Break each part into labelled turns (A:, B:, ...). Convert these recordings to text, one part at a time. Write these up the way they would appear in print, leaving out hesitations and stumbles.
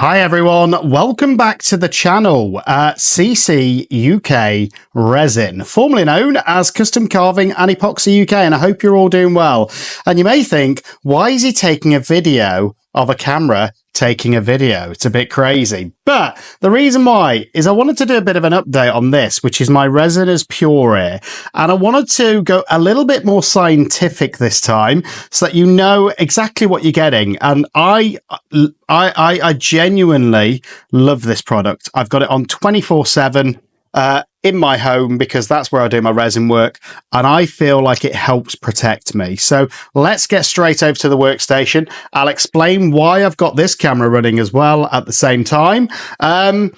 A: Hi everyone, welcome back to the channel. CC UK Resin, formerly known as Custom Carving and Epoxy UK, and I hope you're all doing well. And you may think, why is he taking a video of a camera taking a video? It's a bit crazy. But the reason why is I wanted to do a bit of an update on this, which is my Resiners Pure Air. And I wanted to go a little bit more scientific this time so that you know exactly what you're getting. And I genuinely love this product. I've got it on 24/7 in my home because that's where I do my resin work, and I feel like it helps protect me. So let's get straight over to the workstation. I'll explain why I've got this camera running as well at the same time, and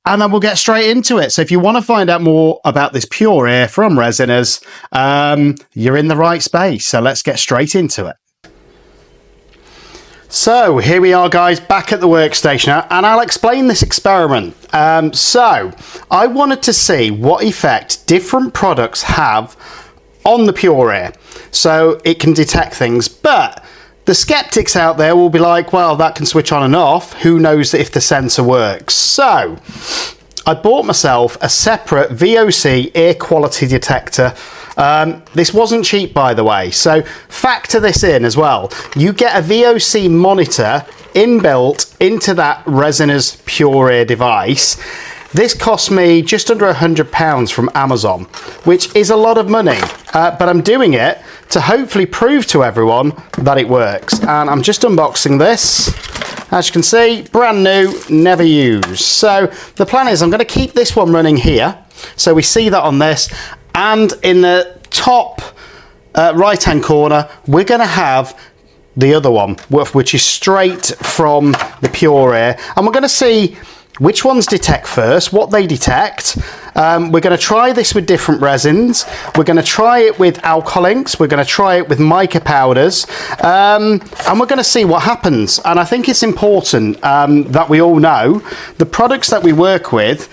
A: then we'll get straight into it. So if you want to find out more about this Pure Air from Resiners, you're in the right space. So let's get straight into it. So here we are, guys, back at the workstation, and I'll explain this experiment. So I wanted to see what effect different products have on the Pure Air so it can detect things. But the skeptics out there will be like, well, that can switch on and off. Who knows if the sensor works? So I bought myself a separate VOC air quality detector. This wasn't cheap, by the way, so factor this in as well. You get a VOC monitor inbuilt into that Resiners Pure Air device. This cost me just under £100 from Amazon, which is a lot of money, but I'm doing it to hopefully prove to everyone that it works. And I'm just unboxing this. As you can see, brand new, never used. So the plan is I'm going to keep this one running here. So we see that on this. And in the top right-hand corner, we're going to have the other one, which is straight from the Pure Air. And we're going to see which ones detect first, what they detect. We're going to try this with different resins. We're going to try it with alcohol inks. We're going to try it with mica powders. And we're going to see what happens. And I think it's important that we all know the products that we work with,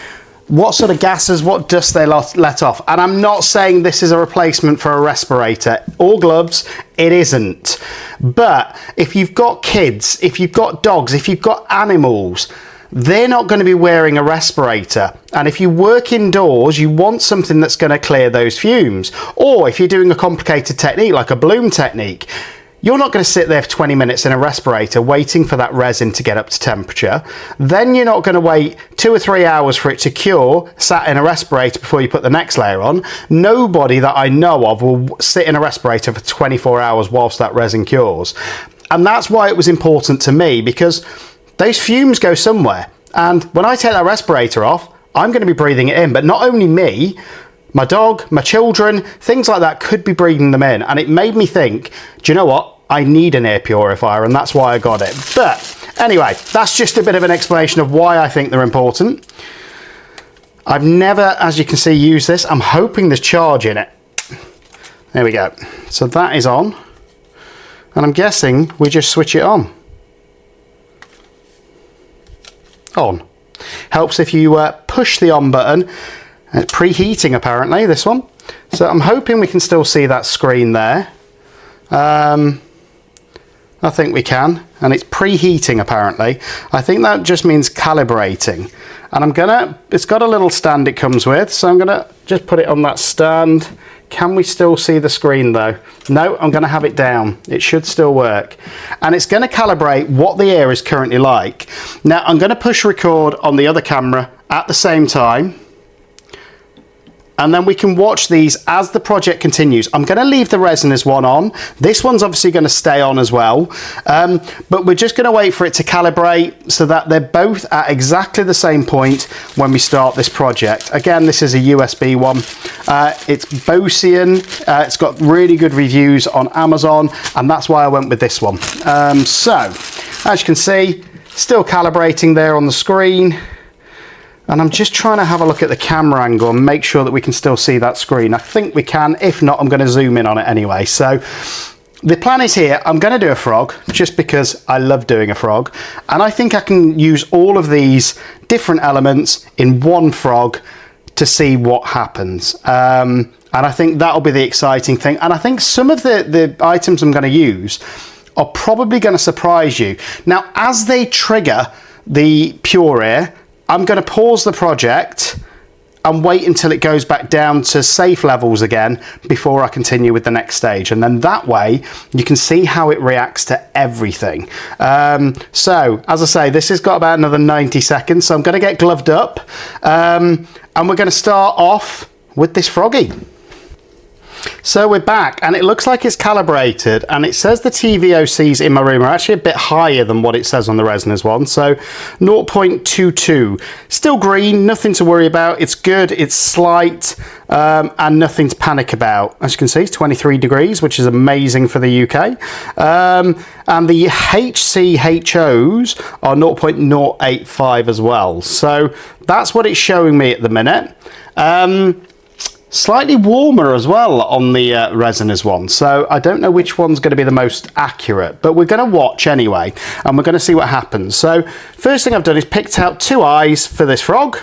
A: what sort of gases, what dust they let off. And I'm not saying this is a replacement for a respirator or gloves, it isn't. But if you've got kids, if you've got dogs, if you've got animals, they're not going to be wearing a respirator. And if you work indoors, you want something that's going to clear those fumes. Or if you're doing a complicated technique like a bloom technique, you're not going to sit there for 20 minutes in a respirator waiting for that resin to get up to temperature. Then you're not going to wait 2 or 3 hours for it to cure, sat in a respirator before you put the next layer on. Nobody that I know of will sit in a respirator for 24 hours whilst that resin cures. And that's why it was important to me, because those fumes go somewhere. And when I take that respirator off, I'm going to be breathing it in. But not only me, my dog, my children, things like that could be breathing them in. And it made me think, do you know what? I need an air purifier, and that's why I got it. But anyway, that's just a bit of an explanation of why I think they're important. I've never, as you can see, used this. I'm hoping there's charge in it. There we go. So that is on. And I'm guessing we just switch it on. On. Helps if you push the on button. It's preheating apparently, this one. So I'm hoping we can still see that screen there. I think we can, and it's preheating apparently. I think that just means calibrating. And it's got a little stand it comes with, so I'm gonna just put it on that stand. Can we still see the screen though? No, I'm gonna have it down. It should still work. And it's gonna calibrate what the air is currently like. Now I'm gonna push record on the other camera at the same time, and then we can watch these as the project continues. I'm going to leave the Resiners one on. This one's obviously going to stay on as well. But we're just going to wait for it to calibrate so that they're both at exactly the same point when we start this project. Again, this is a USB one. It's Bosian. It's got really good reviews on Amazon, and that's why I went with this one. So, as you can see, still calibrating there on the screen. And I'm just trying to have a look at the camera angle and make sure that we can still see that screen. I think we can. If not, I'm going to zoom in on it anyway. So the plan is here. I'm going to do a frog just because I love doing a frog. And I think I can use all of these different elements in one frog to see what happens. And I think that'll be the exciting thing. And I think some of the items I'm going to use are probably going to surprise you. Now, as they trigger the Pure Air, I'm going to pause the project and wait until it goes back down to safe levels again before I continue with the next stage. And then that way you can see how it reacts to everything. So as I say, this has got about another 90 seconds. So I'm going to get gloved up and we're going to start off with this froggy. So we're back and it looks like it's calibrated, and it says the TVOCs in my room are actually a bit higher than what it says on the Resiners one. So 0.22, still green, nothing to worry about. It's good, it's slight, and nothing to panic about. As you can see, it's 23 degrees, which is amazing for the UK. And the HCHOs are 0.085 as well. So that's what it's showing me at the minute. Slightly warmer as well on the Resiners one, so I don't know which one's going to be the most accurate, but we're going to watch anyway and we're going to see what happens. So first thing I've done is picked out 2 eyes for this frog,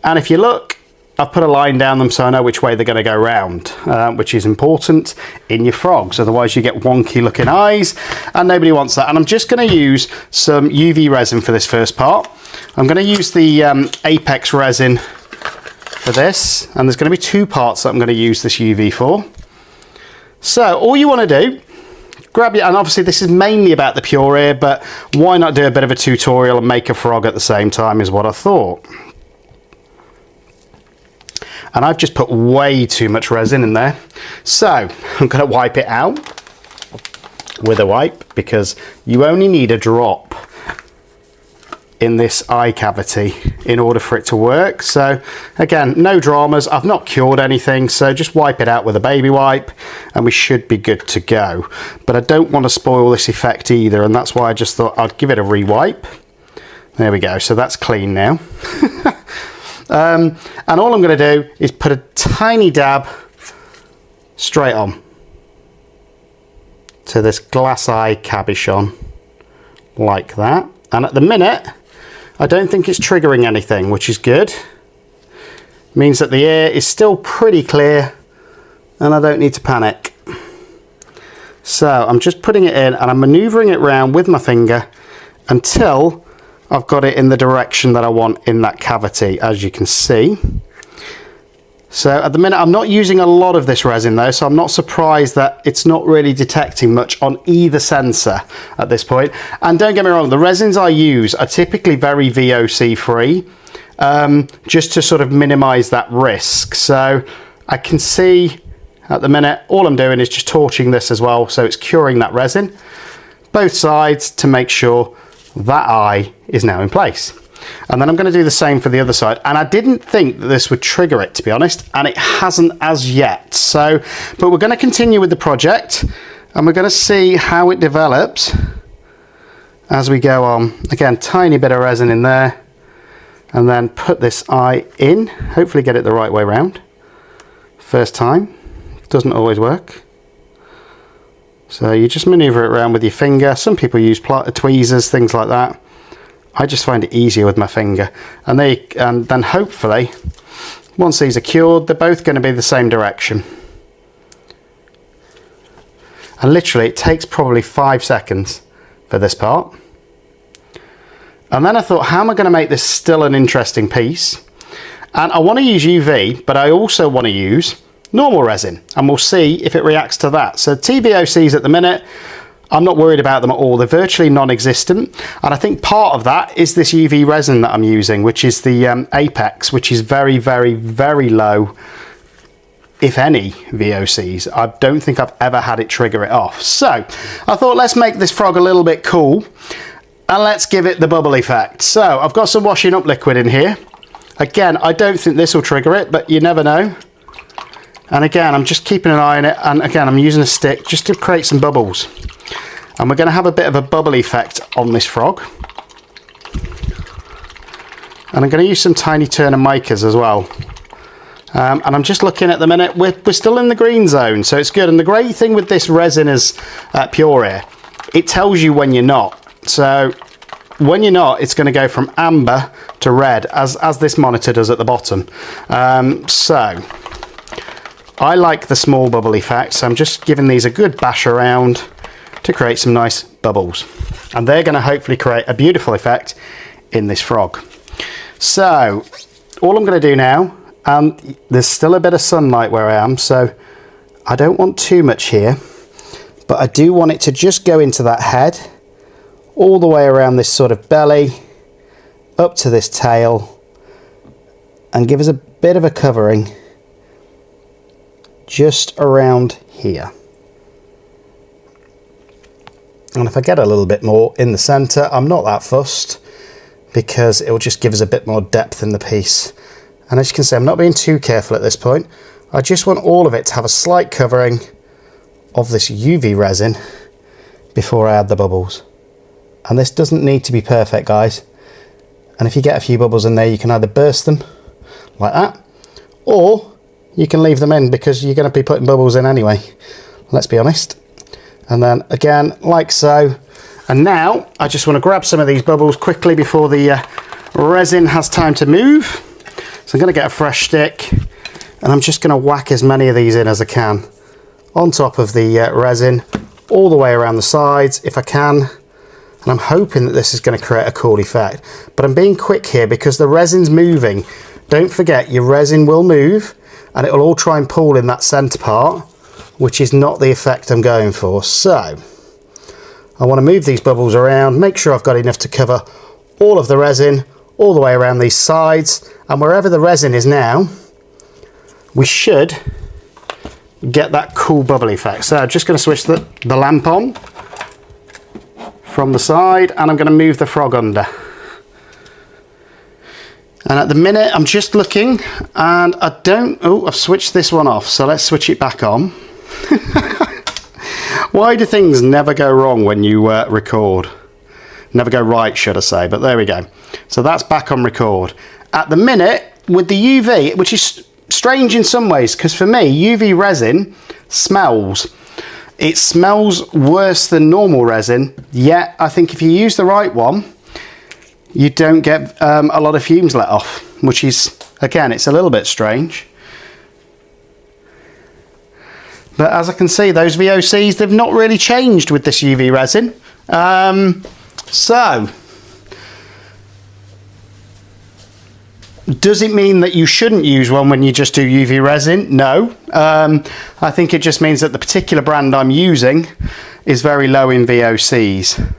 A: and if you look, I've put a line down them so I know which way they're going to go round, which is important in your frogs, otherwise you get wonky looking eyes and nobody wants that. And I'm just going to use some UV resin for this first part. I'm going to use the Apex resin for this, and there's going to be 2 parts that I'm going to use this UV for. So all you want to do, grab your, and obviously this is mainly about the Pure Air, but why not do a bit of a tutorial and make a frog at the same time is what I thought. And I've just put way too much resin in there, so I'm going to wipe it out with a wipe, because you only need a drop in this eye cavity in order for it to work. So again, no dramas, I've not cured anything, so just wipe it out with a baby wipe and we should be good to go. But I don't want to spoil this effect either, and that's why I just thought I'd give it a re-wipe. There we go, so that's clean now. And all I'm going to do is put a tiny dab straight on to this glass eye cabochon like that. And at the minute I don't think it's triggering anything, which is good. It means that the air is still pretty clear and I don't need to panic. So I'm just putting it in and I'm maneuvering it around with my finger until I've got it in the direction that I want in that cavity, as you can see. So at the minute I'm not using a lot of this resin though, so I'm not surprised that it's not really detecting much on either sensor at this point. And don't get me wrong, the resins I use are typically very VOC free, just to sort of minimize that risk. So I can see at the minute all I'm doing is just torching this as well, so it's curing that resin both sides to make sure that eye is now in place. And then I'm going to do the same for the other side, and I didn't think that this would trigger it, to be honest, and it hasn't as yet. So but we're going to continue with the project and we're going to see how it develops as we go on. Again, tiny bit of resin in there, and then put this eye in, hopefully get it the right way round first time. Doesn't always work, so you just maneuver it around with your finger. Some people use tweezers, things like that. I just find it easier with my finger, and then hopefully once these are cured they're both going to be the same direction. And literally it takes probably 5 seconds for this part. And then I thought, how am I going to make this still an interesting piece? And I want to use UV, but I also want to use normal resin, and we'll see if it reacts to that. So TVOCs at the minute, I'm not worried about them at all. They're virtually non-existent, and I think part of that is this UV resin that I'm using, which is the Apex, which is very, very, very low, if any, VOCs. I don't think I've ever had it trigger it off. So I thought, let's make this frog a little bit cool and let's give it the bubble effect. So I've got some washing up liquid in here. Again, I don't think this will trigger it, but you never know. And again, I'm just keeping an eye on it, and again I'm using a stick just to create some bubbles. And we're going to have a bit of a bubble effect on this frog. And I'm going to use some tiny Turner micas as well. And I'm just looking at the minute, we're still in the green zone, so it's good. And the great thing with this Resiners Pure Air, it tells you when you're not. So when you're not, it's going to go from amber to red, as this monitor does at the bottom. So I like the small bubble effect, so I'm just giving these a good bash around to create some nice bubbles, and they're going to hopefully create a beautiful effect in this frog. So all I'm going to do now, and there's still a bit of sunlight where I am, so I don't want too much here, but I do want it to just go into that head, all the way around this sort of belly, up to this tail, and give us a bit of a covering just around here. And if I get a little bit more in the centre, I'm not that fussed, because it will just give us a bit more depth in the piece. And as you can see, I'm not being too careful at this point. I just want all of it to have a slight covering of this UV resin before I add the bubbles. And this doesn't need to be perfect, guys. And if you get a few bubbles in there, you can either burst them like that, or you can leave them in, because you're going to be putting bubbles in anyway, let's be honest. And then again, like so. And now I just want to grab some of these bubbles quickly before the resin has time to move. So I'm going to get a fresh stick, and I'm just going to whack as many of these in as I can on top of the resin, all the way around the sides if I can. And I'm hoping that this is going to create a cool effect. But I'm being quick here because the resin's moving. Don't forget, your resin will move and it will all try and pool in that centre part, which is not the effect I'm going for. So I want to move these bubbles around, make sure I've got enough to cover all of the resin all the way around these sides, and wherever the resin is now, we should get that cool bubble effect. So I'm just going to switch the lamp on from the side, and I'm going to move the frog under. And at the minute I'm just looking, and I don't, oh, I've switched this one off, so let's switch it back on. Why do things never go wrong when you record? Never go right, should I say, but there we go. So that's back on record. At the minute, with the UV, which is strange in some ways, because for me, UV resin smells. It smells worse than normal resin, yet I think if you use the right one, you don't get a lot of fumes let off, which is, again, it's a little bit strange. But as I can see, those VOCs, they've not really changed with this UV resin. So, does it mean that you shouldn't use one when you just do UV resin? No. I think it just means that the particular brand I'm using is very low in VOCs.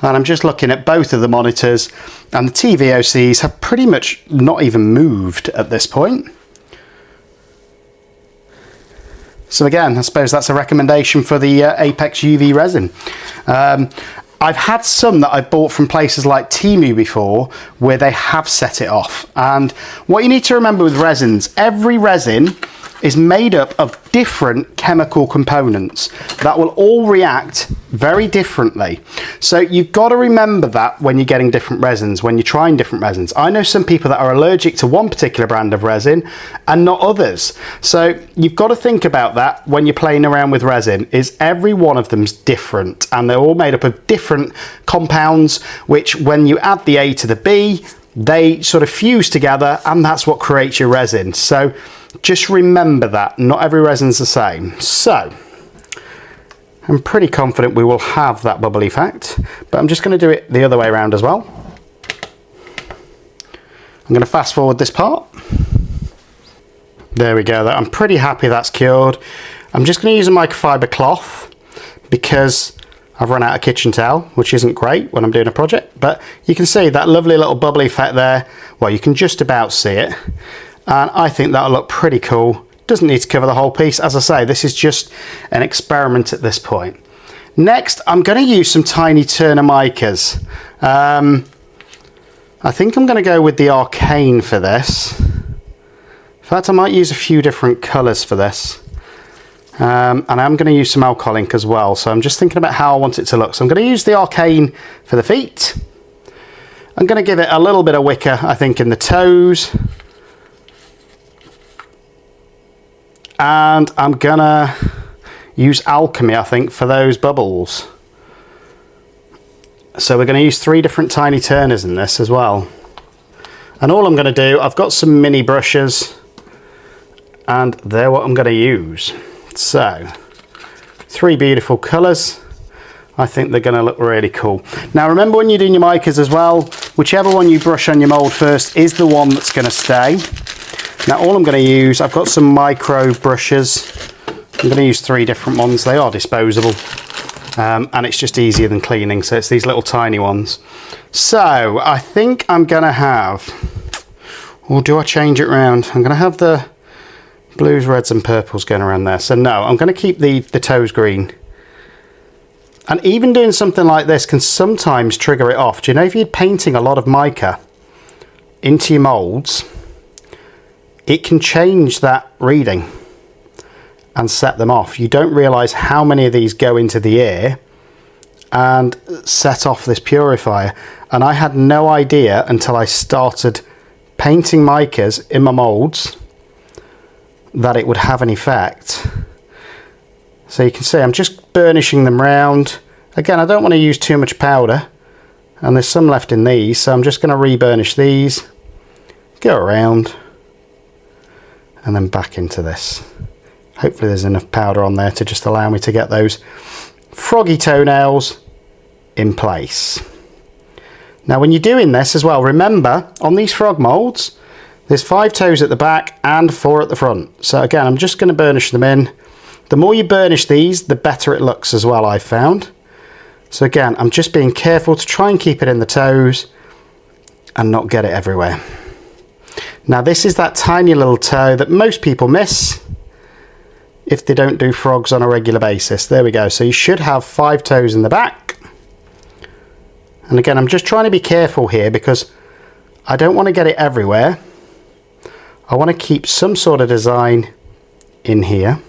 A: And I'm just looking at both of the monitors, and the TVOCs have pretty much not even moved at this point. So again, I suppose that's a recommendation for the Apex UV resin. I've had some that I've bought from places like Temu before where they have set it off. And what you need to remember with resins, every resin is made up of different chemical components that will all react very differently. So you've got to remember that when you're getting different resins, when you're trying different resins. I know some people that are allergic to one particular brand of resin and not others. So you've got to think about that when you're playing around with resin, is every one of them's different, and they're all made up of different compounds, which when you add the A to the B, they sort of fuse together, and that's what creates your resin. So just remember that not every resin's the same. So I'm pretty confident we will have that bubble effect, but I'm just going to do it the other way around as well. I'm going to fast forward this part. There we go. I'm pretty happy that's cured. I'm just going to use a microfiber cloth because I've run out of kitchen towel, which isn't great when I'm doing a project, but you can see that lovely little bubble effect there. Well, you can just about see it. And I think that'll look pretty cool. Doesn't need to cover the whole piece. As I say, this is just an experiment at this point. Next, I'm going to use some tiny Turner micas. I think I'm going to go with the Arcane for this. In fact, I might use a few different colours for this. And I'm going to use some alcohol ink as well. So I'm just thinking about how I want it to look. So I'm going to use the Arcane for the feet. I'm going to give it a little bit of wicker, I think, in the toes. And I'm gonna use alchemy, I think, for those bubbles. So we're gonna use 3 different tiny turners in this as well. And all I'm gonna do, I've got some mini brushes, and they're what I'm gonna use. So 3 beautiful colours. I think they're going to look really cool. Now remember, when you're doing your micas as well, whichever one you brush on your mold first is the one that's going to stay. Now all I'm going to use, I've got some micro brushes. I'm going to use 3 different ones. They are disposable, and it's just easier than cleaning, so it's these little tiny ones. So I think I'm going to have, or do I change it around? I'm going to have the blues, reds and purples going around there. So no, I'm going to keep the toes green. And even doing something like this can sometimes trigger it off. Do you know, if you're painting a lot of mica into your molds, it can change that reading and set them off. You don't realise how many of these go into the air and set off this purifier. And I had no idea until I started painting micas in my molds that it would have an effect. So you can see I'm just burnishing them round. Again, I don't want to use too much powder, and there's some left in these, so I'm just going to re-burnish these, go around, and then back into this. Hopefully there's enough powder on there to just allow me to get those froggy toenails in place. Now when you're doing this as well, remember on these frog molds, there's 5 toes at the back and 4 at the front. So again, I'm just going to burnish them in. The more you burnish these, the better it looks as well, I've found. So again, I'm just being careful to try and keep it in the toes and not get it everywhere. Now this is that tiny little toe that most people miss if they don't do frogs on a regular basis. There we go. So you should have 5 toes in the back. And again, I'm just trying to be careful here because I don't want to get it everywhere. I want to keep some sort of design in here.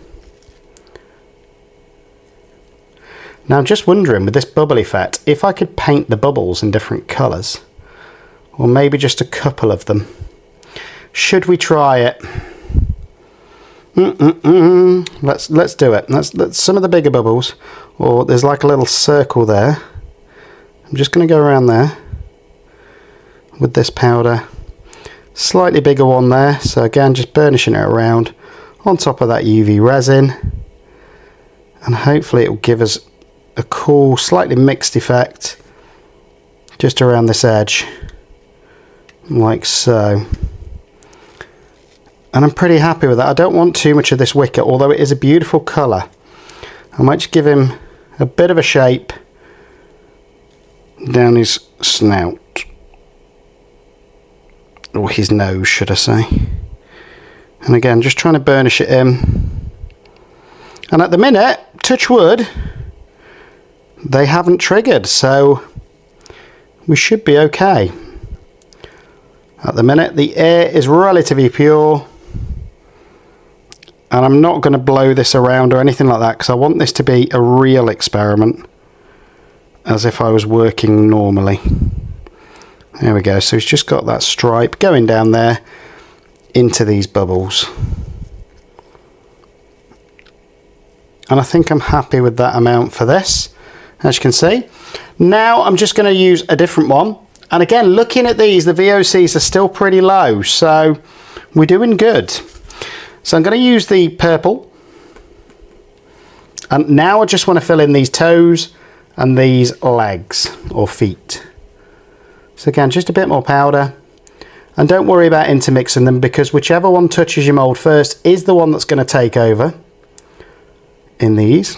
A: Now I'm just wondering, with this bubble effect, if I could paint the bubbles in different colours, or maybe just a couple of them. Should we try it? Let's do it. Let's some of the bigger bubbles, or there's like a little circle there. I'm just going to go around there with this powder. Slightly bigger one there, so again just burnishing it around on top of that UV resin, and hopefully it will give us a cool, slightly mixed effect just around this edge, like so. And I'm pretty happy with that. I don't want too much of this wicker, although it is a beautiful colour. I might just give him a bit of a shape down his snout, or his nose should I say. And again, just trying to burnish it in. And at the minute, touch wood, they haven't triggered, so we should be okay. At the minute, the air is relatively pure, and I'm not going to blow this around or anything like that because I want this to be a real experiment, as if I was working normally. There we go. So it's just got that stripe going down there into these bubbles. And I think I'm happy with that amount for this, as you can see. Now I'm just going to use a different one. And again, looking at these, the VOCs are still pretty low, so we're doing good. So I'm going to use the purple. And now I just want to fill in these toes and these legs or feet. So again, just a bit more powder. And don't worry about intermixing them, because whichever one touches your mold first is the one that's going to take over in these.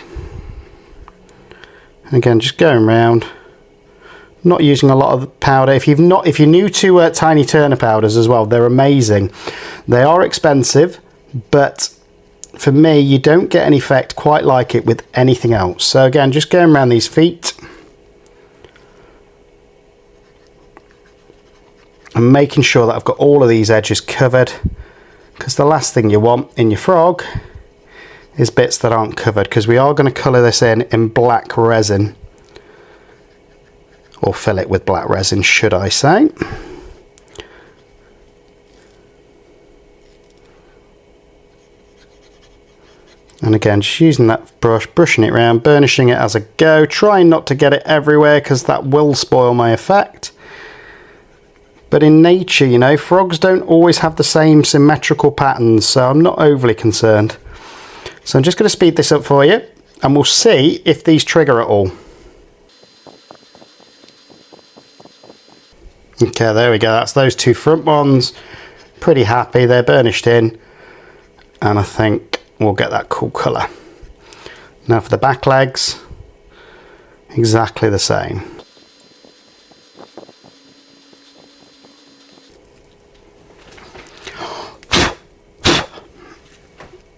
A: And again, just going around. Not using a lot of powder. If you're new to tiny turner powders as well, they're amazing. They are expensive, but for me, you don't get an effect quite like it with anything else. So again, just going around these feet and making sure that I've got all of these edges covered, because the last thing you want in your frog is bits that aren't covered, because we are going to colour this in black resin, or fill it with black resin, should I say. And again, just using that brush, brushing it around, burnishing it as I go, trying not to get it everywhere because that will spoil my effect. But in nature, you know, frogs don't always have the same symmetrical patterns, so I'm not overly concerned. So I'm just going to speed this up for you, and we'll see if these trigger at all. Okay, there we go. That's those two front ones. Pretty happy. They're burnished in. And I think we'll get that cool colour. Now for the back legs, exactly the same.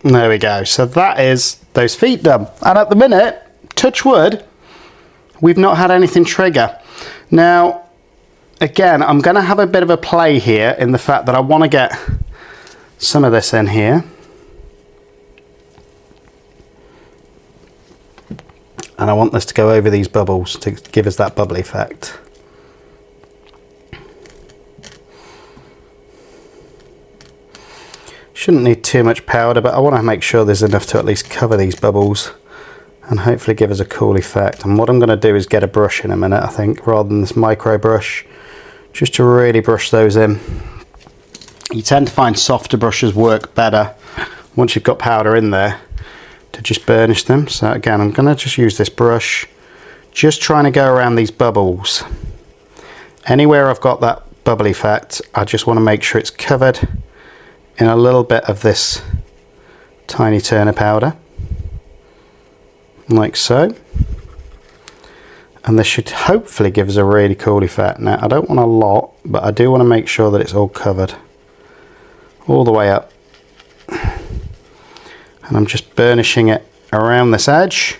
A: There we go. So that is those feet done. And at the minute, touch wood, we've not had anything trigger. Now, again, I'm going to have a bit of a play here in the fact that I want to get some of this in here. And I want this to go over these bubbles to give us that bubbly effect. Shouldn't need too much powder, but I want to make sure there's enough to at least cover these bubbles and hopefully give us a cool effect. And what I'm going to do is get a brush in a minute, I think, rather than this micro brush, just to really brush those in. You tend to find softer brushes work better once you've got powder in there to just burnish them. So again, I'm going to just use this brush, just trying to go around these bubbles. Anywhere I've got that bubbly effect, I just want to make sure it's covered in a little bit of this tiny turner powder, like so. And this should hopefully give us a really cool effect. Now, I don't want a lot, but I do want to make sure that it's all covered all the way up. And I'm just burnishing it around this edge.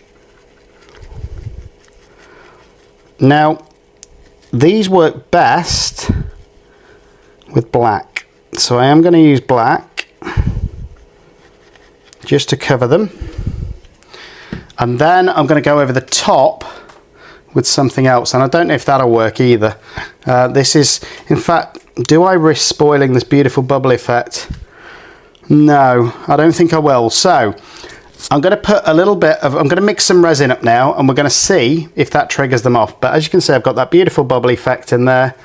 A: Now, these work best with black. So I am going to use black just to cover them. And then I'm going to go over the top with something else. And I don't know if that'll work either. This is, in fact, do I risk spoiling this beautiful bubble effect? No, I don't think I will. So I'm going to put a little bit of, I'm going to mix some resin up now and we're going to see if that triggers them off. But as you can see, I've got that beautiful bubble effect in there.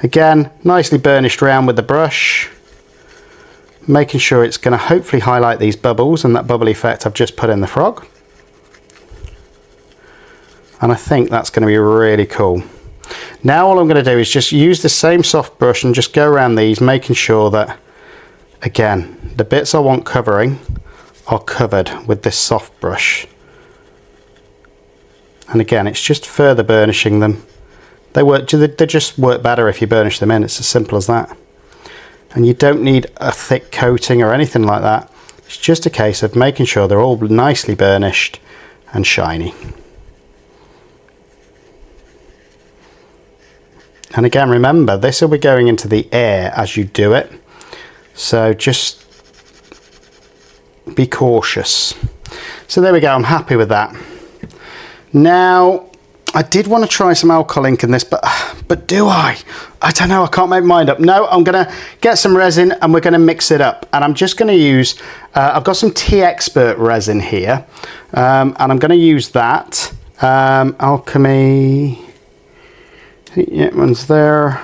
A: Again, nicely burnished around with the brush, making sure it's going to hopefully highlight these bubbles and that bubble effect I've just put in the frog. And I think that's going to be really cool. Now all I'm going to do is just use the same soft brush and just go around these, making sure that, again, the bits I want covering are covered with this soft brush. And again, it's just further burnishing them. They just work better if you burnish them in. It's as simple as that. And you don't need a thick coating or anything like that. It's just a case of making sure they're all nicely burnished and shiny. And again, remember, this will be going into the air as you do it. So just be cautious. So there we go, I'm happy with that. Now, I did want to try some alcohol ink in this, but do I? I don't know, I can't make my mind up. No, I'm going to get some resin and we're going to mix it up. And I'm just going to use, I've got some T-Expert resin here. And I'm going to use that. Alchemy, yeah, one's there.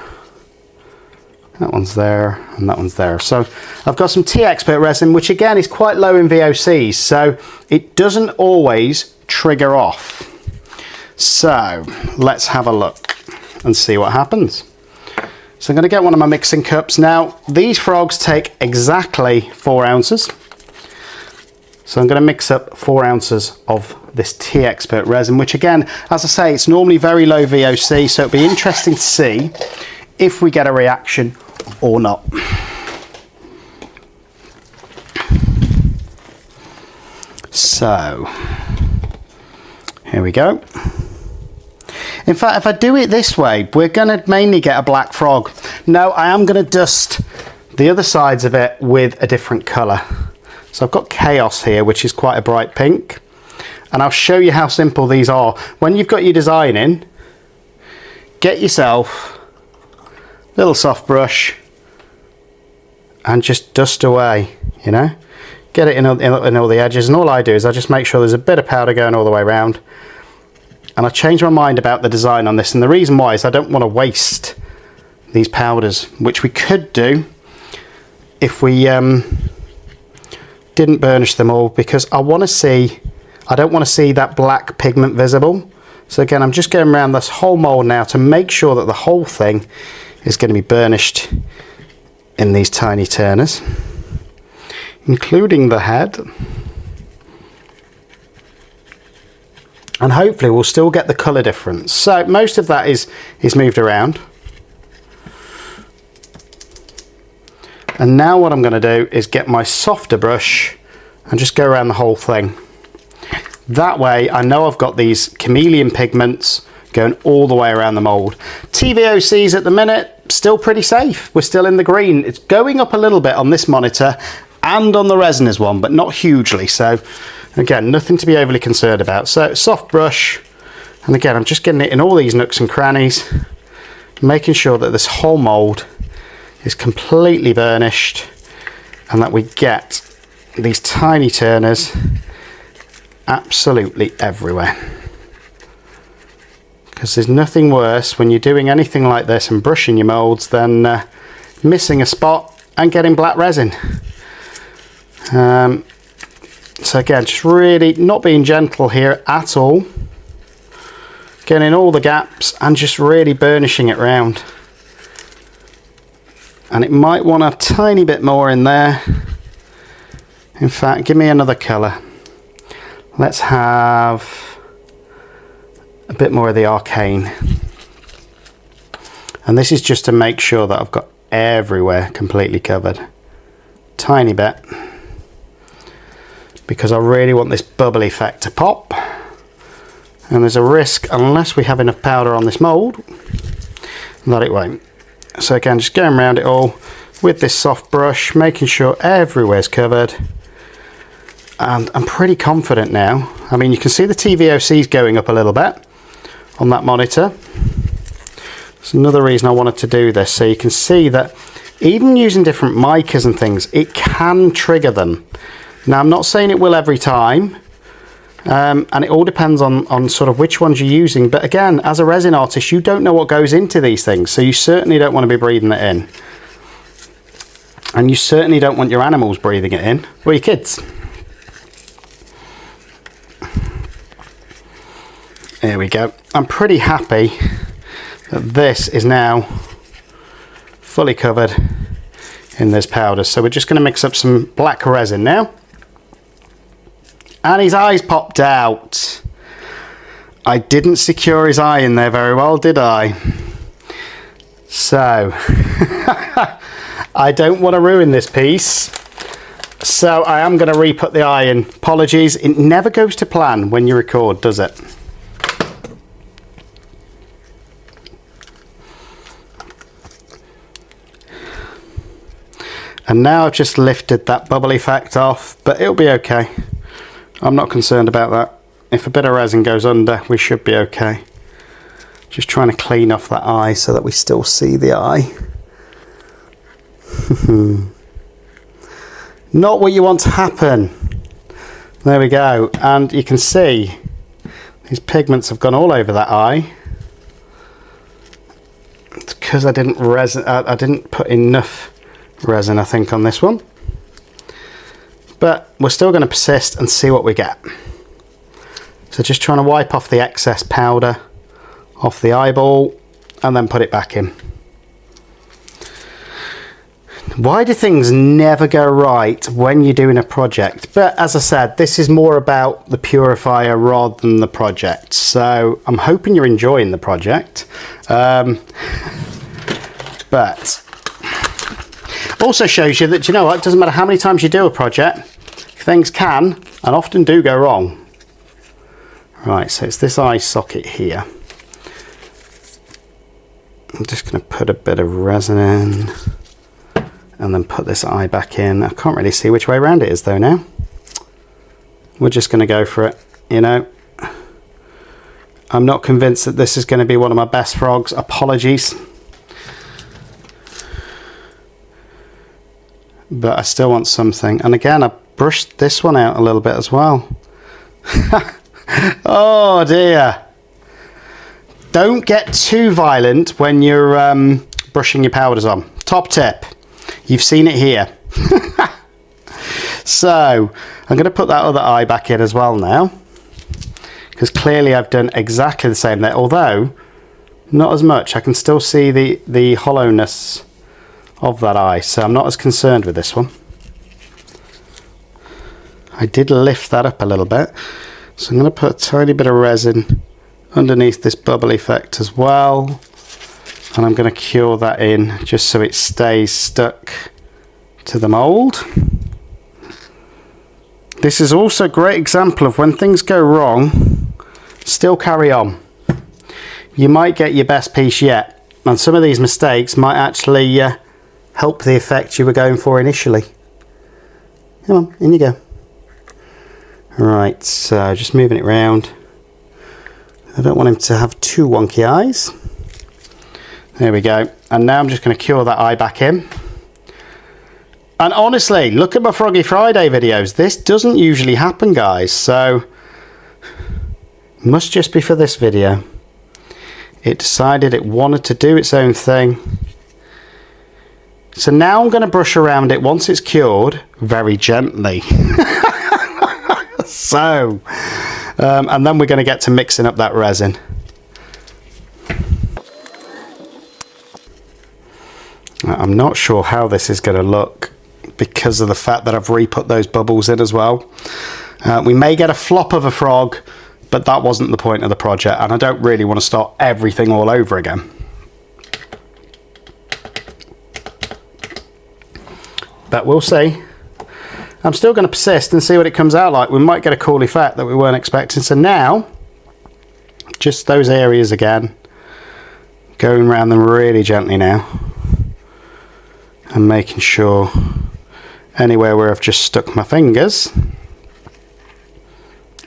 A: That one's there, and that one's there. So I've got some T-Expert resin, which again is quite low in VOCs, so it doesn't always trigger off. So let's have a look and see what happens. So I'm going to get one of my mixing cups. Now these frogs take exactly 4 ounces. So I'm going to mix up 4 ounces of this T-Expert resin, which again, as I say, it's normally very low VOC, so it'll be interesting to see if we get a reaction or not. So here we go. In fact, if I do it this way, we're going to mainly get a black frog. No, I am going to dust the other sides of it with a different colour. So I've got Chaos here, which is quite a bright pink. And I'll show you how simple these are. When you've got your design in, get yourself a little soft brush and just dust away, you know. Get it in all the edges, and all I do is I just make sure there's a bit of powder going all the way around. And I changed my mind about the design on this, and the reason why is I don't want to waste these powders, which we could do if we didn't burnish them all, because I don't want to see that black pigment visible. So again, I'm just going around this whole mold now to make sure that the whole thing is going to be burnished in these tiny turners, including the head. And hopefully we'll still get the colour difference. So most of that is moved around. And now what I'm going to do is get my softer brush and just go around the whole thing. That way I know I've got these chameleon pigments going all the way around the mould. TVOCs at the minute, still pretty safe. We're still in the green. It's going up a little bit on this monitor and on the Resiners one, but not hugely. So again, nothing to be overly concerned about. So soft brush, and again, I'm just getting it in all these nooks and crannies, making sure that this whole mould is completely burnished and that we get these tiny turners absolutely everywhere. Because there's nothing worse when you're doing anything like this and brushing your moulds than missing a spot and getting black resin. So again, just really not being gentle here at all. Getting in all the gaps and just really burnishing it round. And it might want a tiny bit more in there. In fact, give me another colour. Let's have a bit more of the arcane. And this is just to make sure that I've got everywhere completely covered. Tiny bit. Because I really want this bubble effect to pop. And there's a risk, unless we have enough powder on this mould, that it won't. So again, just going around it all with this soft brush, making sure everywhere's covered. And I'm pretty confident now. I mean, you can see the TVOCs going up a little bit on that monitor. That's another reason I wanted to do this, so you can see that even using different micas and things, it can trigger them. Now, I'm not saying it will every time, and it all depends on sort of which ones you're using. But again, as a resin artist, you don't know what goes into these things, so you certainly don't want to be breathing it in. And you certainly don't want your animals breathing it in, or your kids. There we go. I'm pretty happy that this is now fully covered in this powder. So we're just going to mix up some black resin now. And his eyes popped out. I didn't secure his eye in there very well, did I? So, I don't want to ruin this piece. So I am going to re-put the eye in. Apologies, it never goes to plan when you record, does it? And now I've just lifted that bubble effect off, but it'll be okay. I'm not concerned about that. If a bit of resin goes under, we should be okay. Just trying to clean off that eye so that we still see the eye. Not what you want to happen. There we go. And you can see these pigments have gone all over that eye. It's because I didn't put enough resin, I think, on this one. But we're still going to persist and see what we get. So just trying to wipe off the excess powder off the eyeball and then put it back in. Why do things never go right when you're doing a project? But as I said, this is more about the purifier rather than the project. So I'm hoping you're enjoying the project. But also shows you that, you know what, it doesn't matter how many times you do a project, things can and often do go wrong. Right, so it's this eye socket here. I'm just going to put a bit of resin in and then put this eye back in. I can't really see which way around it is though now. We're just going to go for it, you know. I'm not convinced that this is going to be one of my best frogs. Apologies. But I still want something. And again, I brushed this one out a little bit as well. Oh dear. Don't get too violent when you're brushing your powders on. Top tip. You've seen it here. So I'm going to put that other eye back in as well now, because clearly I've done exactly the same there, although Not as much. I can still see the hollowness of that eye, so I'm not as concerned with this one. I did lift that up a little bit, so I'm going to put a tiny bit of resin underneath this bubble effect as well, and I'm going to cure that in just so it stays stuck to the mold. This is also a great example of when things go wrong, still carry on. You might get your best piece yet, and some of these mistakes might actually help the effect you were going for initially. Come on, in you go. Right, so just moving it round. I don't want him to have too wonky eyes. There we go. And now I'm just going to cure that eye back in. And honestly, look at my Froggy Friday videos. This doesn't usually happen, guys, so must just be for this video. It decided it wanted to do its own thing. So now I'm going to brush around it once it's cured very gently. So, and then we're going to get to mixing up that resin. I'm not sure how this is going to look because of the fact that I've re-put those bubbles in as well. We may get a flop of a frog, but that wasn't the point of the project, and I don't really want to start everything all over again. But we'll see. I'm still going to persist and see what it comes out like. We might get a cool effect that we weren't expecting. So now, just those areas again, going around them really gently now, and making sure anywhere where I've just stuck my fingers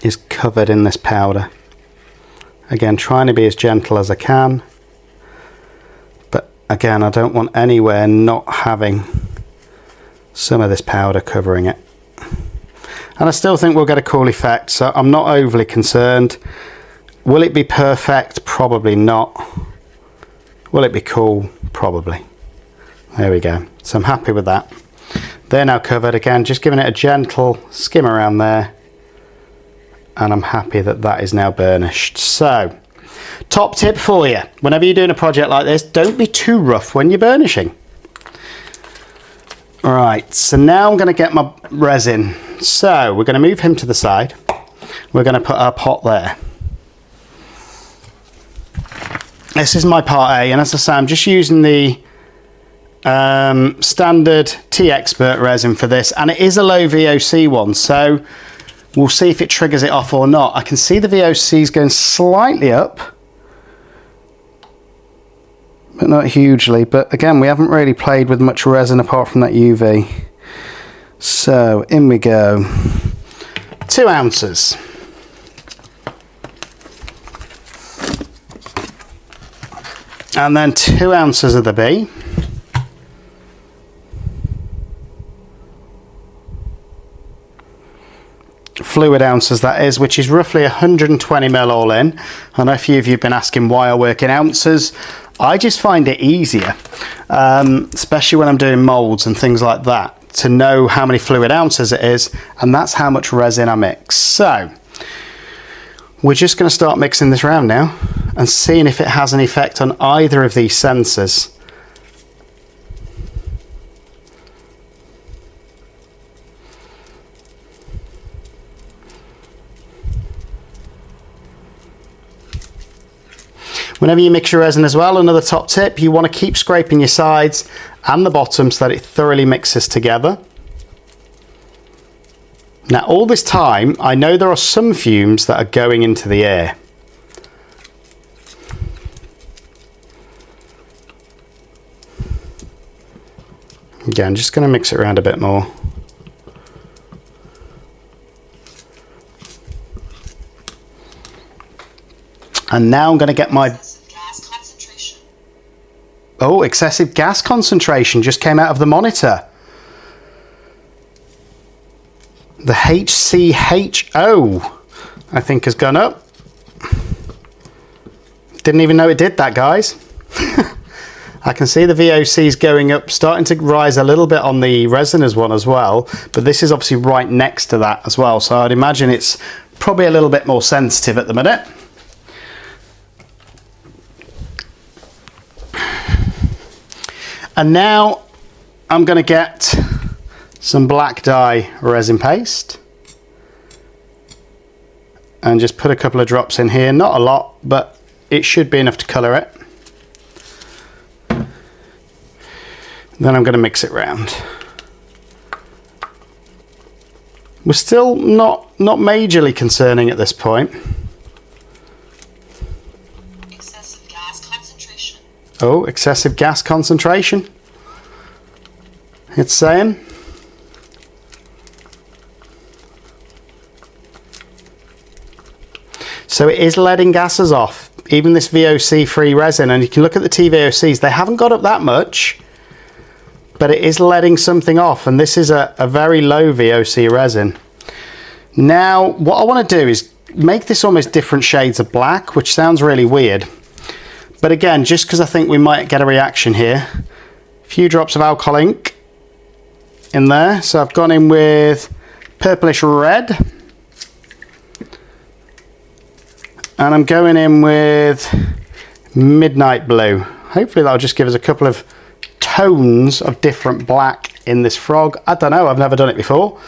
A: is covered in this powder. Again, trying to be as gentle as I can, but again, I don't want anywhere not having some of this powder covering it. And I still think we'll get a cool effect, so I'm not overly concerned. Will it be perfect? Probably not. Will it be cool? Probably. There we go. So I'm happy with that. They're now covered. Again, just giving it a gentle skim around there, and I'm happy that that is now burnished. So, top tip for you, whenever you're doing a project like this, don't be too rough when you're burnishing. Right, so now I'm going to get my resin. So we're going to move him to the side. We're going to put our pot there. This is my part A, and as I say, I'm just using the standard T-Expert resin for this, and it is a low VOC one, so we'll see if it triggers it off or not. I can see the VOCs going slightly up, but not hugely. But again, we haven't really played with much resin apart from that UV. So in we go. 2 ounces. And then 2 ounces of the B. Fluid ounces that is, which is roughly 120 ml all in. I know a few of you have been asking why I work in ounces. I just find it easier, especially when I'm doing molds and things like that, to know how many fluid ounces it is, and that's how much resin I mix. So we're just going to start mixing this around now and seeing if it has an effect on either of these sensors. Whenever you mix your resin as well, another top tip, you want to keep scraping your sides and the bottom so that it thoroughly mixes together. Now all this time, I know there are some fumes that are going into the air. Again, just going to mix it around a bit more. And now I'm going to get my... Oh, excessive gas concentration just came out of the monitor. The HCHO, I think, has gone up. Didn't even know it did that, guys. I can see the VOCs going up, starting to rise a little bit on the Resiners one as well, but this is obviously right next to that as well, so I'd imagine it's probably a little bit more sensitive at the minute. And now I'm going to get some black dye resin paste and just put a couple of drops in here. Not a lot, but it should be enough to colour it. Then I'm going to mix it round. We're still not majorly concerning at this point.
B: Excessive gas concentration.
A: Oh, excessive gas concentration. It's saying. So it is letting gases off, even this VOC-free resin. And you can look at the TVOCs, they haven't got up that much, but it is letting something off. And this is a very low VOC resin. Now, what I want to do is make this almost different shades of black, which sounds really weird. But again, just because I think we might get a reaction here, a few drops of alcohol ink in there. So I've gone in with purplish red. And I'm going in with midnight blue. Hopefully that'll just give us a couple of tones of different black in this frog. I don't know, I've never done it before.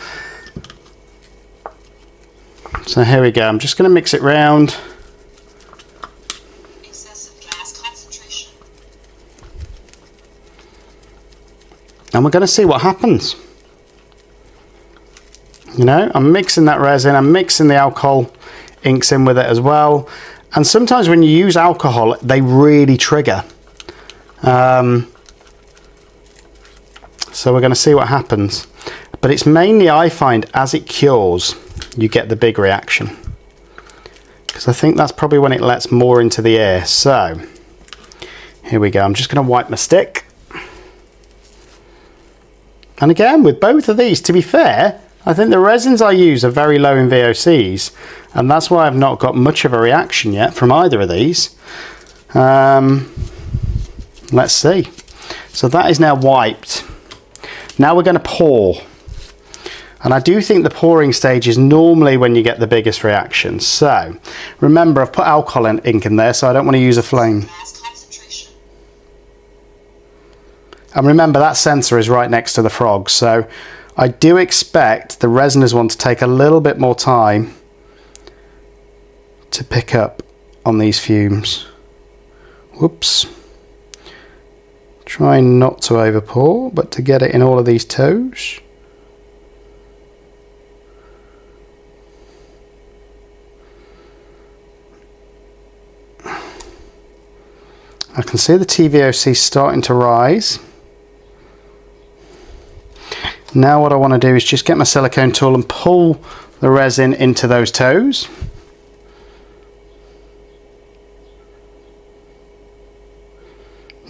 A: So here we go, I'm just going to mix it round.
B: Excessive gas concentration.
A: And we're going to see what happens. You know, I'm mixing that resin, I'm mixing the alcohol inks in with it as well. And sometimes when you use alcohol, they really trigger. So we're going to see what happens. But it's mainly, I find, as it cures, you get the big reaction. Because I think that's probably when it lets more into the air. So, here we go. I'm just going to wipe my stick. And again, with both of these, to be fair, I think the resins I use are very low in VOCs. And that's why I've not got much of a reaction yet from either of these. Let's see. So that is now wiped. Now we're going to pour. And I do think the pouring stage is normally when you get the biggest reaction. So, remember I've put alcohol ink in there, so I don't want to use a flame. And remember that sensor is right next to the frog, so I do expect the resiners want to take a little bit more time to pick up on these fumes. Whoops. Try not to over pour, but to get it in all of these toes. I can see the TVOC starting to rise. Now what I want to do is just get my silicone tool and pull the resin into those toes.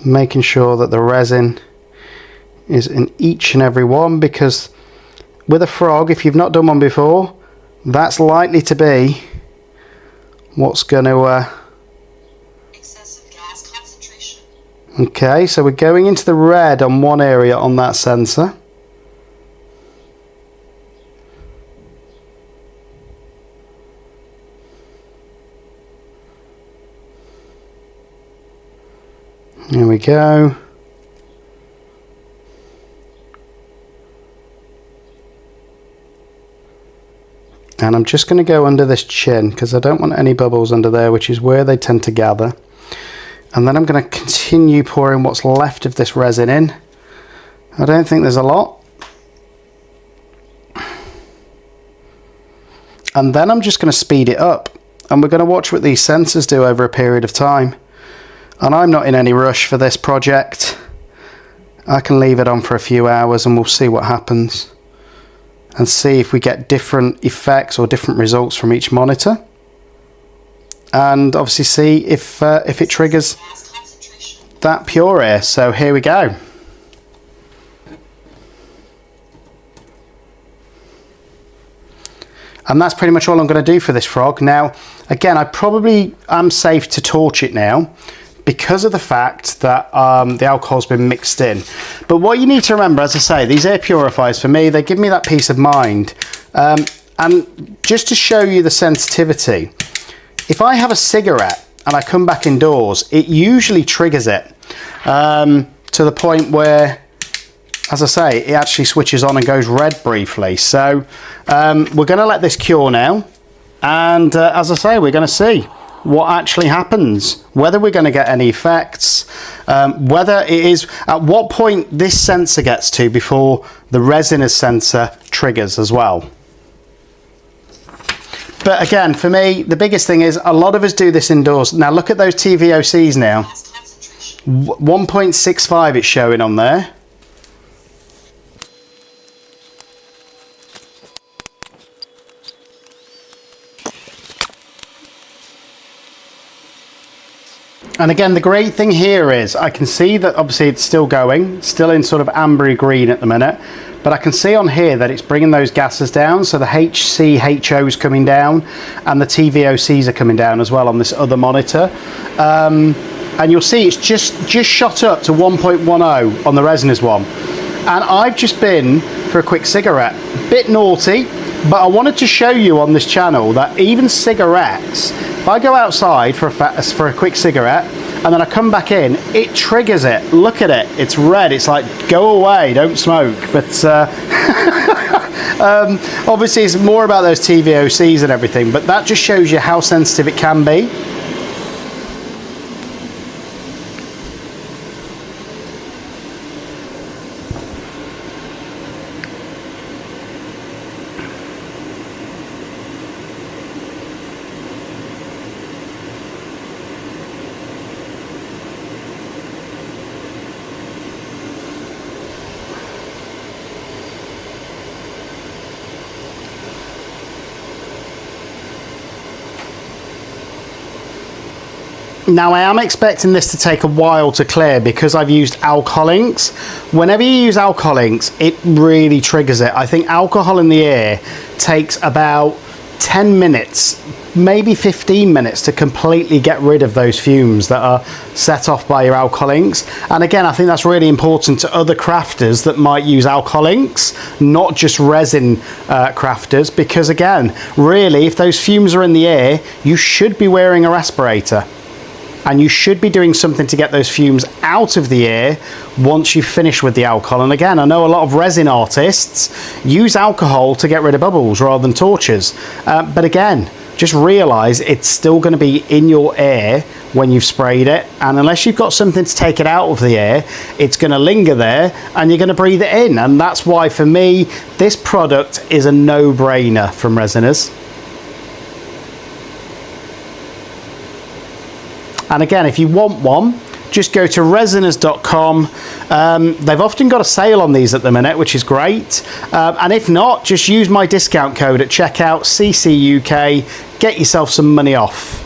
A: Making sure that the resin is in each and every one, because with a frog, if you've not done one before, that's likely to be what's going to okay, so we're going into the red on one area on that sensor. There we go. And I'm just going to go under this chin because I don't want any bubbles under there, which is where they tend to gather. And then I'm going to continue pouring what's left of this resin in. I don't think there's a lot. And then I'm just going to speed it up. And we're going to watch what these sensors do over a period of time. And I'm not in any rush for this project. I can leave it on for a few hours and we'll see what happens. And see if we get different effects or different results from each monitor. And obviously see if it triggers that pure air. So here we go. And that's pretty much all I'm going to do for this frog. Now, again, I probably am safe to torch it now because of the fact that the alcohol's been mixed in. But what you need to remember, as I say, these air purifiers for me, they give me that peace of mind. And just to show you the sensitivity, if I have a cigarette and I come back indoors, it usually triggers it. to the point where, as I say, it actually switches on and goes red briefly. So we're going to let this cure now, and as I say, we're going to see what actually happens, whether we're going to get any effects, whether it is, at what point this sensor gets to before the Resiners sensor triggers as well. But again, for me, the biggest thing is a lot of us do this indoors. Now look at those TVOCs now. 1.65 it's showing on there. And again, the great thing here is I can see that obviously it's still going, still in sort of ambery green at the minute, but I can see on here that it's bringing those gases down. So the HCHO is coming down and the TVOCs are coming down as well on this other monitor. And you'll see it's just shot up to 1.10 on the Resiners one. And I've just been for a quick cigarette. Bit naughty, but I wanted to show you on this channel that even cigarettes, if I go outside for a quick cigarette and then I come back in, it triggers it. Look at it, it's red. It's like, go away, don't smoke. But obviously it's more about those TVOCs and everything, but that just shows you how sensitive it can be. Now I am expecting this to take a while to clear because I've used alcohol inks. Whenever you use alcohol inks, it really triggers it. I think alcohol in the air takes about 10 minutes, maybe 15 minutes to completely get rid of those fumes that are set off by your alcohol inks. And again, I think that's really important to other crafters that might use alcohol inks, not just resin crafters, because again, really, if those fumes are in the air, you should be wearing a respirator. And you should be doing something to get those fumes out of the air once you finish with the alcohol. And again, I know a lot of resin artists use alcohol to get rid of bubbles rather than torches. But again, just realize it's still going to be in your air when you've sprayed it. And unless you've got something to take it out of the air, it's going to linger there and you're going to breathe it in. And that's why, for me, this product is a no-brainer from Resiners. And again, if you want one, just go to resiners.com. They've often got a sale on these at the minute, which is great. And if not, just use my discount code at checkout, CCUK, get yourself some money off.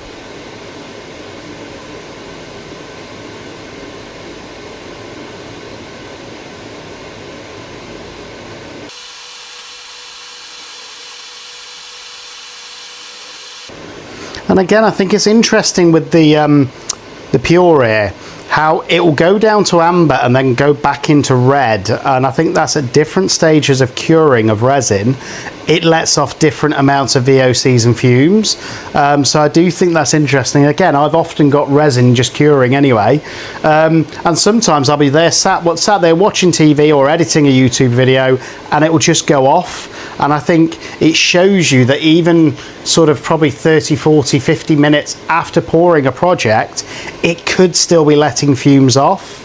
A: And again, I think it's interesting with the Pure Air, how it will go down to amber and then go back into red. And I think that's at different stages of curing of resin. It lets off different amounts of VOCs and fumes. So I do think that's interesting. Again, I've often got resin just curing anyway. And sometimes I'll be there sat there watching TV or editing a YouTube video and it will just go off. And I think it shows you that even sort of probably 30, 40, 50 minutes after pouring a project, it could still be letting fumes off.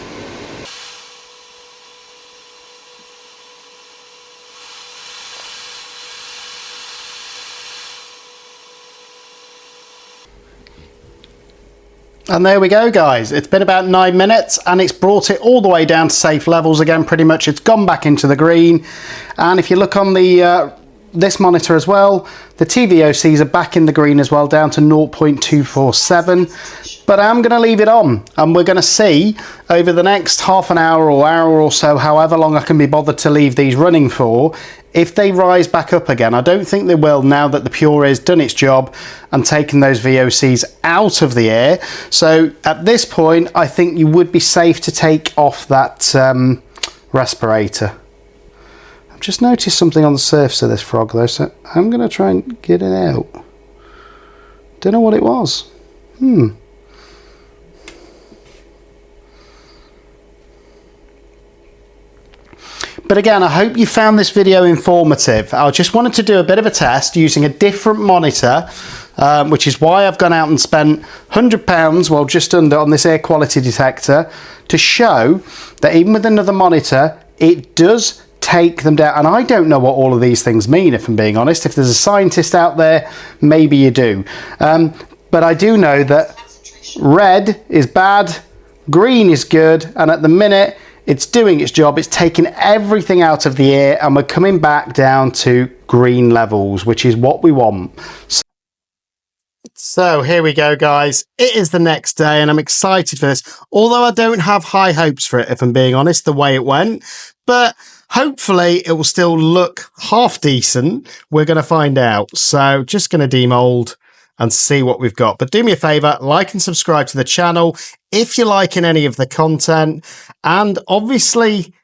A: And there we go, guys. It's been about 9 minutes and it's brought it all the way down to safe levels again, pretty much. It's gone back into the green. And if you look on the this monitor as well, the TVOCs are back in the green as well, down to 0.247. But I'm going to leave it on and we're going to see over the next half an hour or hour or so, however long I can be bothered to leave these running for, if they rise back up again. I don't think they will now that the Pure Air's done its job and taken those VOCs out of the air. So at this point, I think you would be safe to take off that respirator. I've just noticed something on the surface of this frog though, so I'm going to try and get it out. Don't know what it was. But again, I hope you found this video informative. I just wanted to do a bit of a test using a different monitor, which is why I've gone out and spent £100, well just under, on this air quality detector to show that even with another monitor, it does take them down. And I don't know what all of these things mean, if I'm being honest. If there's a scientist out there, maybe you do. But I do know that red is bad, green is good, and at the minute it's doing its job. It's taking everything out of the air and we're coming back down to green levels, which is what we want. So here we go, guys. It is the next day and I'm excited for this, although I don't have high hopes for it, if I'm being honest, the way it went. But hopefully it will still look half decent. We're going to find out. So just going to demold and see what we've got. But do me a favor, like and subscribe to the channel if you're liking any of the content. And obviously,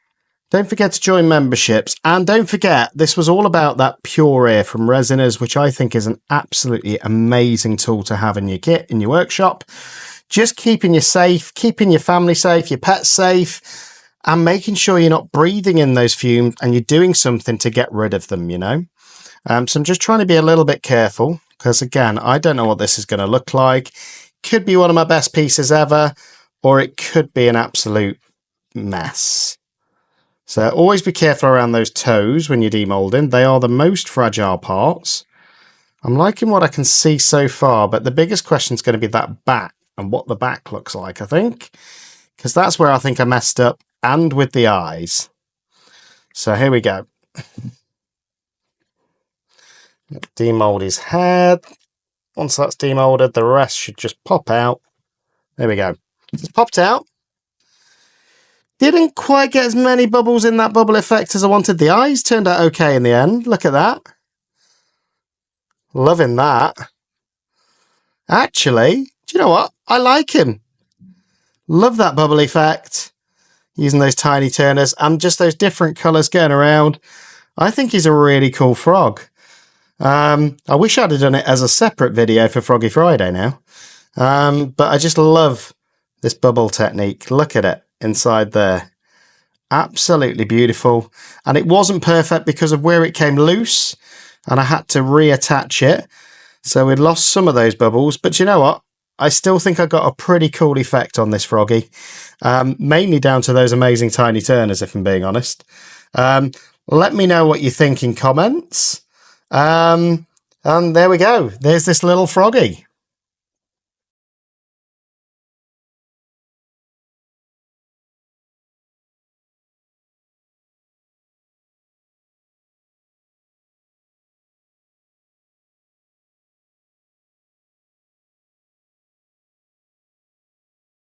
A: don't forget to join memberships. And don't forget, this was all about that Pure Air from Resiners, which I think is an absolutely amazing tool to have in your kit, in your workshop. Just keeping you safe, keeping your family safe, your pets safe, and making sure you're not breathing in those fumes and you're doing something to get rid of them, you know. So I'm just trying to be a little bit careful because, again, I don't know what this is going to look like. Could be one of my best pieces ever, or it could be an absolute mess. So always be careful around those toes when you're demolding. They are the most fragile parts. I'm liking what I can see so far, but the biggest question is going to be that back and what the back looks like, I think, because that's where I think I messed up, and with the eyes. So here we go. Demold his head. Once that's demolded, the rest should just pop out. There we go. It's popped out. Didn't quite get as many bubbles in that bubble effect as I wanted. The eyes turned out okay in the end. Look at that. Loving that. Actually, do you know what? I like him. Love that bubble effect. Using those tiny turners and just those different colours going around. I think he's a really cool frog. I wish I'd have done it as a separate video for Froggy Friday now. But I just love this bubble technique. Look at it inside there. Absolutely beautiful. And it wasn't perfect because of where it came loose. And I had to reattach it. So we'd lost some of those bubbles. But you know what? I still think I got a pretty cool effect on this Froggy. Mainly down to those amazing tiny turners, if I'm being honest. Let me know what you think in comments. And there we go. There's this little Froggy.